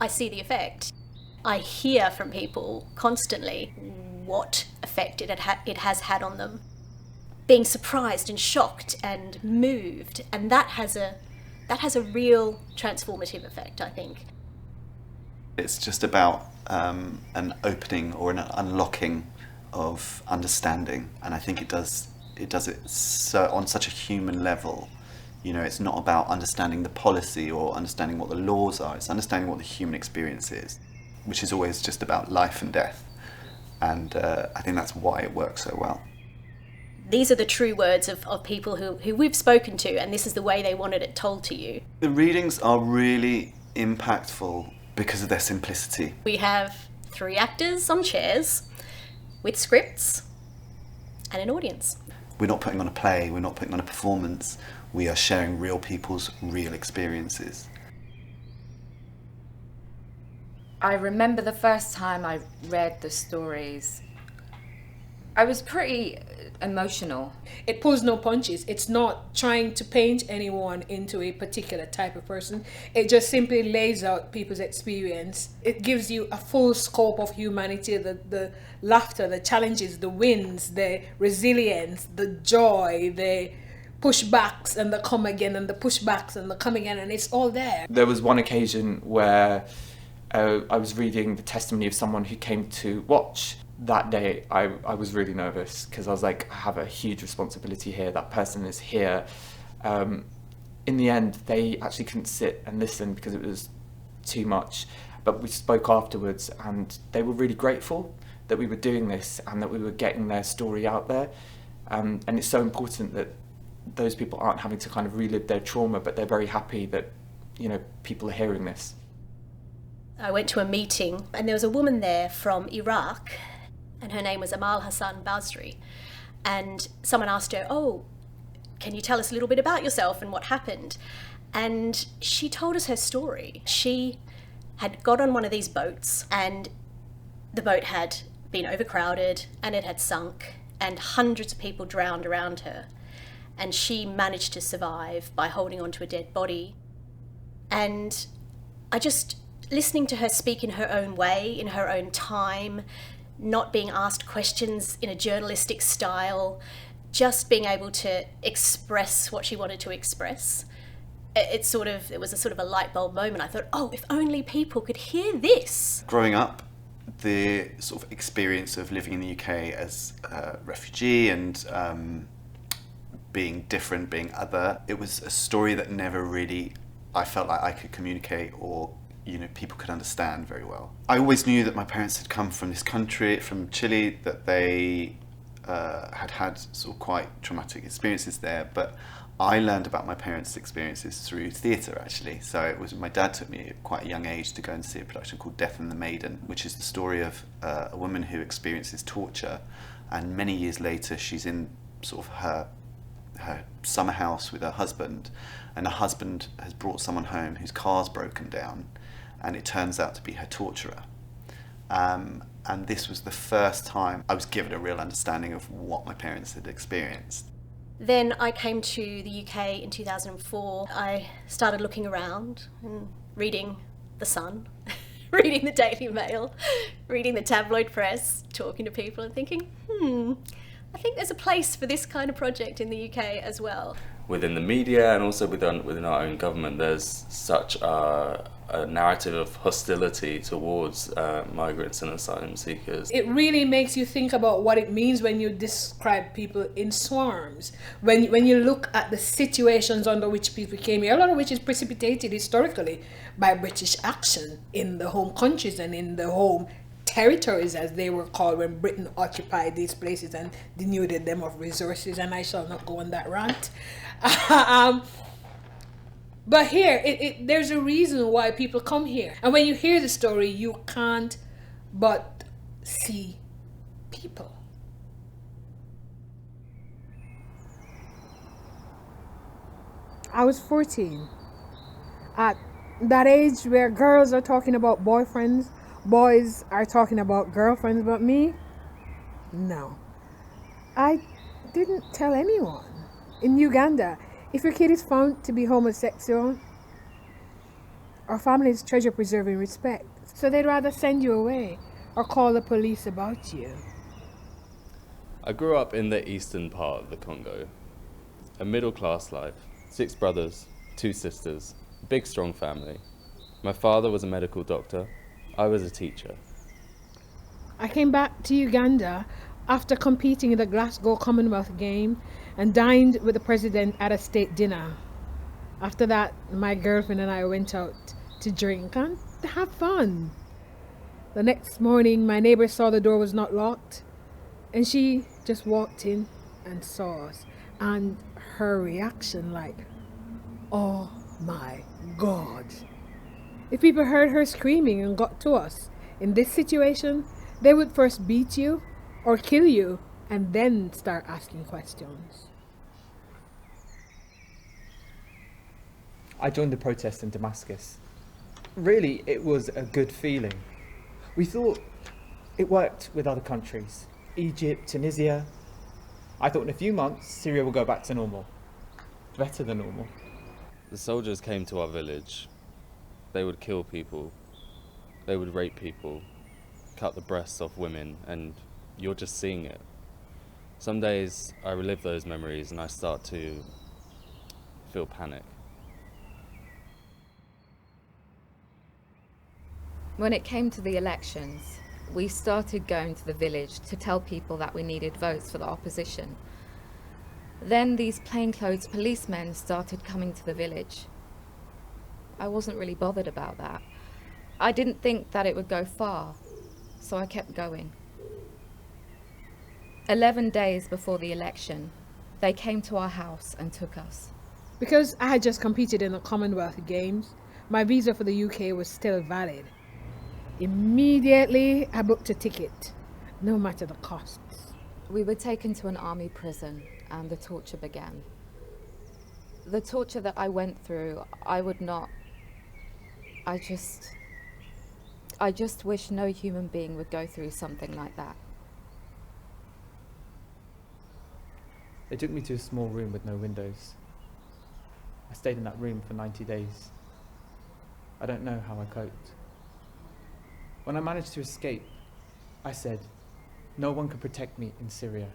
I see the effect. I hear from people constantly what effect it has had on them. Being surprised and shocked and moved, and that has a real transformative effect, I think. It's just about an opening or an unlocking of understanding, and I think it does it so on such a human level. You know, it's not about understanding the policy or understanding what the laws are, it's understanding what the human experience is, which is always just about life and death. And I think that's why it works so well. These are the true words of people who we've spoken to, and this is the way they wanted it told to you. The readings are really impactful because of their simplicity. We have 3 actors on chairs with scripts and an audience. We're not putting on a play, we're not putting on a performance, we are sharing real people's real experiences. I remember the first time I read the stories, I was pretty emotional. It pulls no punches. It's not trying to paint anyone into a particular type of person. It just simply lays out people's experience. It gives you a full scope of humanity, the laughter, the challenges, the wins, the resilience, the joy, the pushbacks and the come again, and the pushbacks and the come again, and it's all there. There was one occasion where I was reading the testimony of someone who came to watch. That day I was really nervous because I was like, I have a huge responsibility here, that person is here. In the end, they actually couldn't sit and listen because it was too much, but we spoke afterwards and they were really grateful that we were doing this and that we were getting their story out there. And it's so important that those people aren't having to kind of relive their trauma, but they're very happy that, you know, people are hearing this. I went to a meeting and there was a woman there from Iraq, and her name was Amal Hassan Basri. And someone asked her, "Oh, can you tell us a little bit about yourself and what happened?" And she told us her story. She had got on one of these boats and the boat had been overcrowded and it had sunk and hundreds of people drowned around her. And she managed to survive by holding onto a dead body. And listening to her speak in her own way, in her own time, not being asked questions in a journalistic style, just being able to express what she wanted to express. It was a sort of a light bulb moment. I thought, oh, if only people could hear this. Growing up, the sort of experience of living in the UK as a refugee and being different, being other, it was a story that never really I felt like I could communicate or, you know, people could understand very well. I always knew that my parents had come from this country, from Chile, that they had sort of quite traumatic experiences there, but I learned about my parents' experiences through theatre, actually. So it was, my dad took me at quite a young age to go and see a production called Death and the Maiden, which is the story of a woman who experiences torture, and many years later she's in sort of her summer house with her husband, and her husband has brought someone home whose car's broken down, and it turns out to be her torturer. And this was the first time I was given a real understanding of what my parents had experienced. Then I came to the UK in 2004. I started looking around and reading The Sun, reading the Daily Mail, reading the tabloid press, talking to people and thinking, I think there's a place for this kind of project in the UK as well. Within the media and also within our own government, there's such a narrative of hostility towards migrants and asylum seekers. It really makes you think about what it means when you describe people in swarms. When you look at the situations under which people came here, a lot of which is precipitated historically by British action in the home countries and in the home territories, as they were called, when Britain occupied these places and denuded them of resources, and I shall not go on that rant. But here, there's a reason why people come here. And when you hear the story, you can't but see people. I was 14. At that age where girls are talking about boyfriends, boys are talking about girlfriends, but me? No. I didn't tell anyone. In Uganda, if your kid is found to be homosexual, Our families treasure preserving respect, so they'd rather send you away or call the police about you. I grew up in the eastern part of the Congo. A middle-class life, 6 brothers, 2 sisters, big strong family. My father was a medical doctor, I was a teacher. I came back to Uganda after competing in the Glasgow Commonwealth Game and dined with the president at a state dinner. After that, my girlfriend and I went out to drink and have fun. The next morning, my neighbor saw the door was not locked, and she just walked in and saw us. And her reaction, like, oh my God. If people heard her screaming and got to us in this situation, they would first beat you or kill you and then start asking questions. I joined the protest in Damascus. Really, it was a good feeling. We thought it worked with other countries, Egypt, Tunisia. I thought in a few months, Syria will go back to normal. Better than normal. The soldiers came to our village. They would kill people. They would rape people, cut the breasts off women, and you're just seeing it. Some days I relive those memories and I start to feel panic. When it came to the elections, we started going to the village to tell people that we needed votes for the opposition. Then these plainclothes policemen started coming to the village. I wasn't really bothered about that. I didn't think that it would go far, so I kept going. 11 days before the election, they came to our house and took us. Because I had just competed in the Commonwealth Games, my visa for the UK was still valid. Immediately, I booked a ticket, no matter the costs. We were taken to an army prison and the torture began. The torture that I went through, I just wish no human being would go through something like that. They took me to a small room with no windows. I stayed in that room for 90 days. I don't know how I coped. When I managed to escape, I said, no one could protect me in Syria.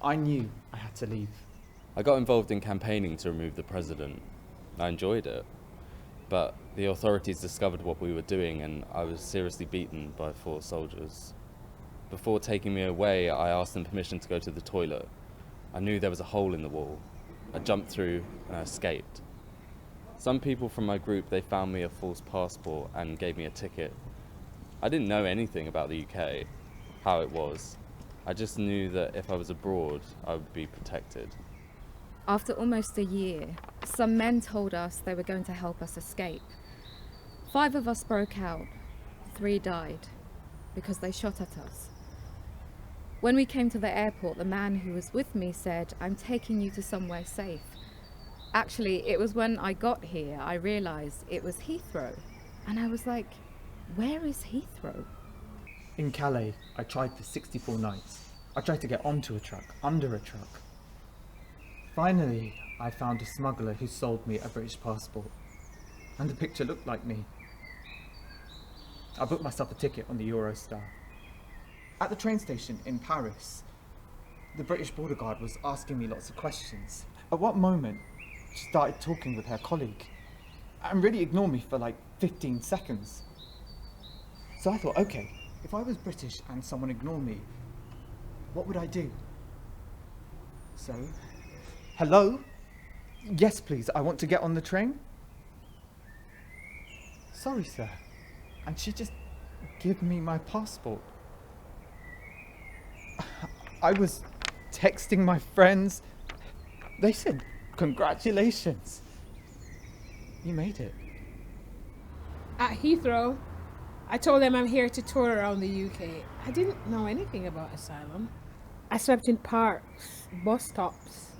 I knew I had to leave. I got involved in campaigning to remove the president. I enjoyed it, but the authorities discovered what we were doing and I was seriously beaten by 4 soldiers. Before taking me away, I asked them permission to go to the toilet. I knew there was a hole in the wall. I jumped through and I escaped. Some people from my group, they found me a false passport and gave me a ticket. I didn't know anything about the UK, how it was. I just knew that if I was abroad, I would be protected. After almost a year, some men told us they were going to help us escape. 5 of us broke out, 3 died, because they shot at us. When we came to the airport, the man who was with me said, I'm taking you to somewhere safe. Actually, it was when I got here, I realised it was Heathrow. And I was like, where is Heathrow? In Calais, I tried for 64 nights. I tried to get onto a truck, under a truck. Finally, I found a smuggler who sold me a British passport. And the picture looked like me. I booked myself a ticket on the Eurostar. At the train station in Paris, the British border guard was asking me lots of questions. At what moment, she started talking with her colleague and really ignored me for like 15 seconds. So I thought, okay, if I was British and someone ignored me, what would I do? So, hello? Yes, please, I want to get on the train. Sorry, sir. And she just gave me my passport. I was texting my friends. They said, congratulations. You made it. At Heathrow, I told them I'm here to tour around the UK. I didn't know anything about asylum. I slept in parks, bus stops.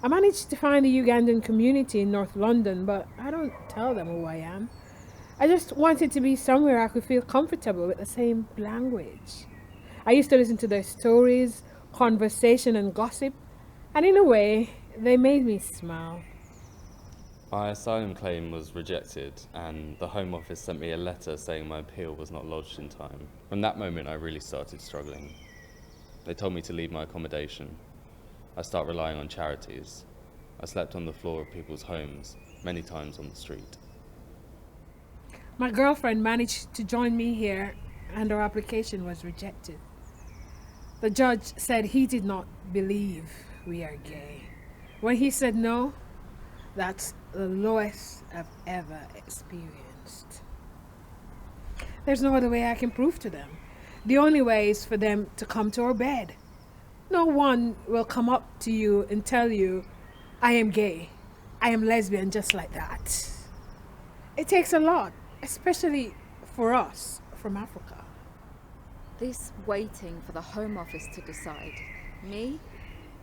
I managed to find a Ugandan community in North London, but I don't tell them who I am. I just wanted to be somewhere I could feel comfortable with the same language. I used to listen to their stories, conversation and gossip, and in a way, they made me smile. My asylum claim was rejected, and the Home Office sent me a letter saying my appeal was not lodged in time. From that moment, I really started struggling. They told me to leave my accommodation. I started relying on charities. I slept on the floor of people's homes, many times on the street. My girlfriend managed to join me here, and her application was rejected. The judge said he did not believe we are gay. When he said no, that's the lowest I've ever experienced. There's no other way I can prove to them. The only way is for them to come to our bed. No one will come up to you and tell you, I am gay, I am lesbian, just like that. It takes a lot, especially for us from Africa. This waiting for the Home Office to decide. Me?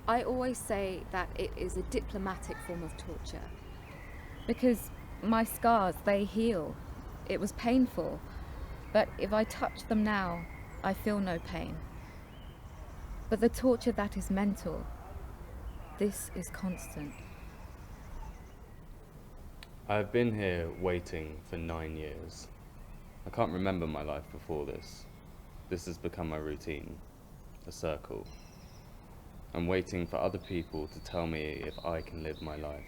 I always say that it is a diplomatic form of torture. Because my scars, they heal. It was painful. But if I touch them now, I feel no pain. But the torture that is mental, this is constant. I've been here waiting for 9 years. I can't remember my life before this. This has become my routine, a circle. I'm waiting for other people to tell me if I can live my life.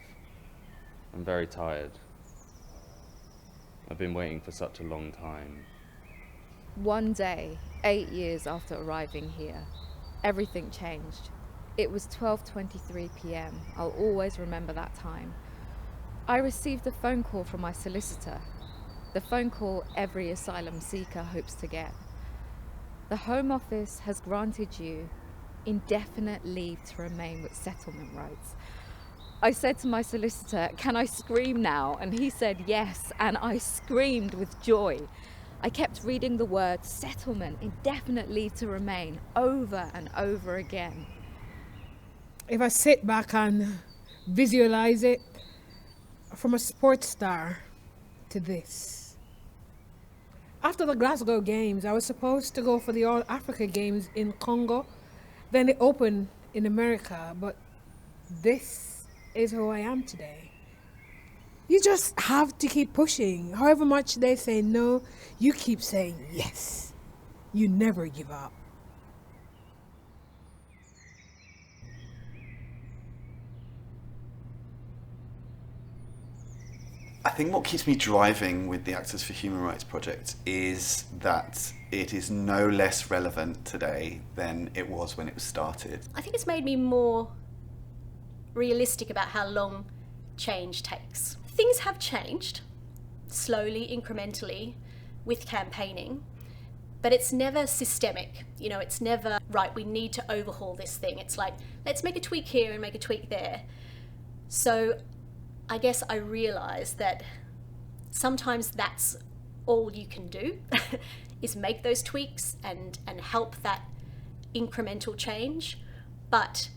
I'm very tired. I've been waiting for such a long time. One day, 8 years after arriving here, everything changed. It was 12:23 p.m. I'll always remember that time. I received a phone call from my solicitor, the phone call every asylum seeker hopes to get. The Home Office has granted you indefinite leave to remain with settlement rights. I said to my solicitor, can I scream now? And he said yes, and I screamed with joy. I kept reading the words settlement, indefinite leave to remain, over and over again. If I sit back and visualize it, from a sports star to this. After the Glasgow Games, I was supposed to go for the All Africa Games in Congo, then the Open in America, but this is who I am today. You just have to keep pushing. However much they say no, you keep saying yes. You never give up. I think what keeps me driving with the Actors for Human Rights project is that it is no less relevant today than it was when it was started. I think it's made me more realistic about how long change takes. Things have changed, slowly, incrementally, with campaigning, but it's never systemic. You know, it's never, right, we need to overhaul this thing. It's like, let's make a tweak here and make a tweak there. So I guess I realised that sometimes that's all you can do is make those tweaks and help that incremental change, but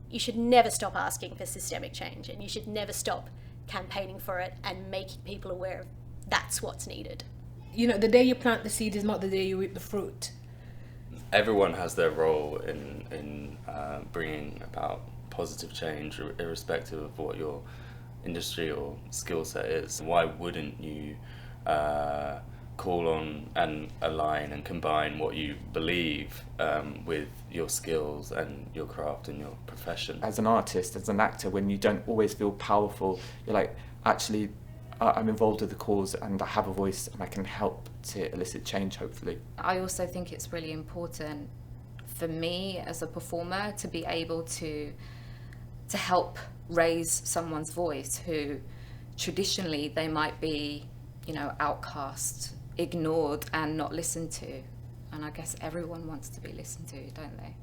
you should never stop asking for systemic change, and you should never stop campaigning for it and making people aware of that's what's needed. You know, the day you plant the seed is not the day you reap the fruit. Everyone has their role in bringing about positive change, irrespective of what your industry or skill set is. Why wouldn't you call on and align and combine what you believe with your skills and your craft and your profession? As an artist, as an actor, when you don't always feel powerful, you're like, actually, I'm involved with the cause and I have a voice and I can help to elicit change, hopefully. I also think it's really important for me as a performer to be able to help raise someone's voice who traditionally they might be, you know, outcast, ignored and not listened to. And I guess everyone wants to be listened to, don't they?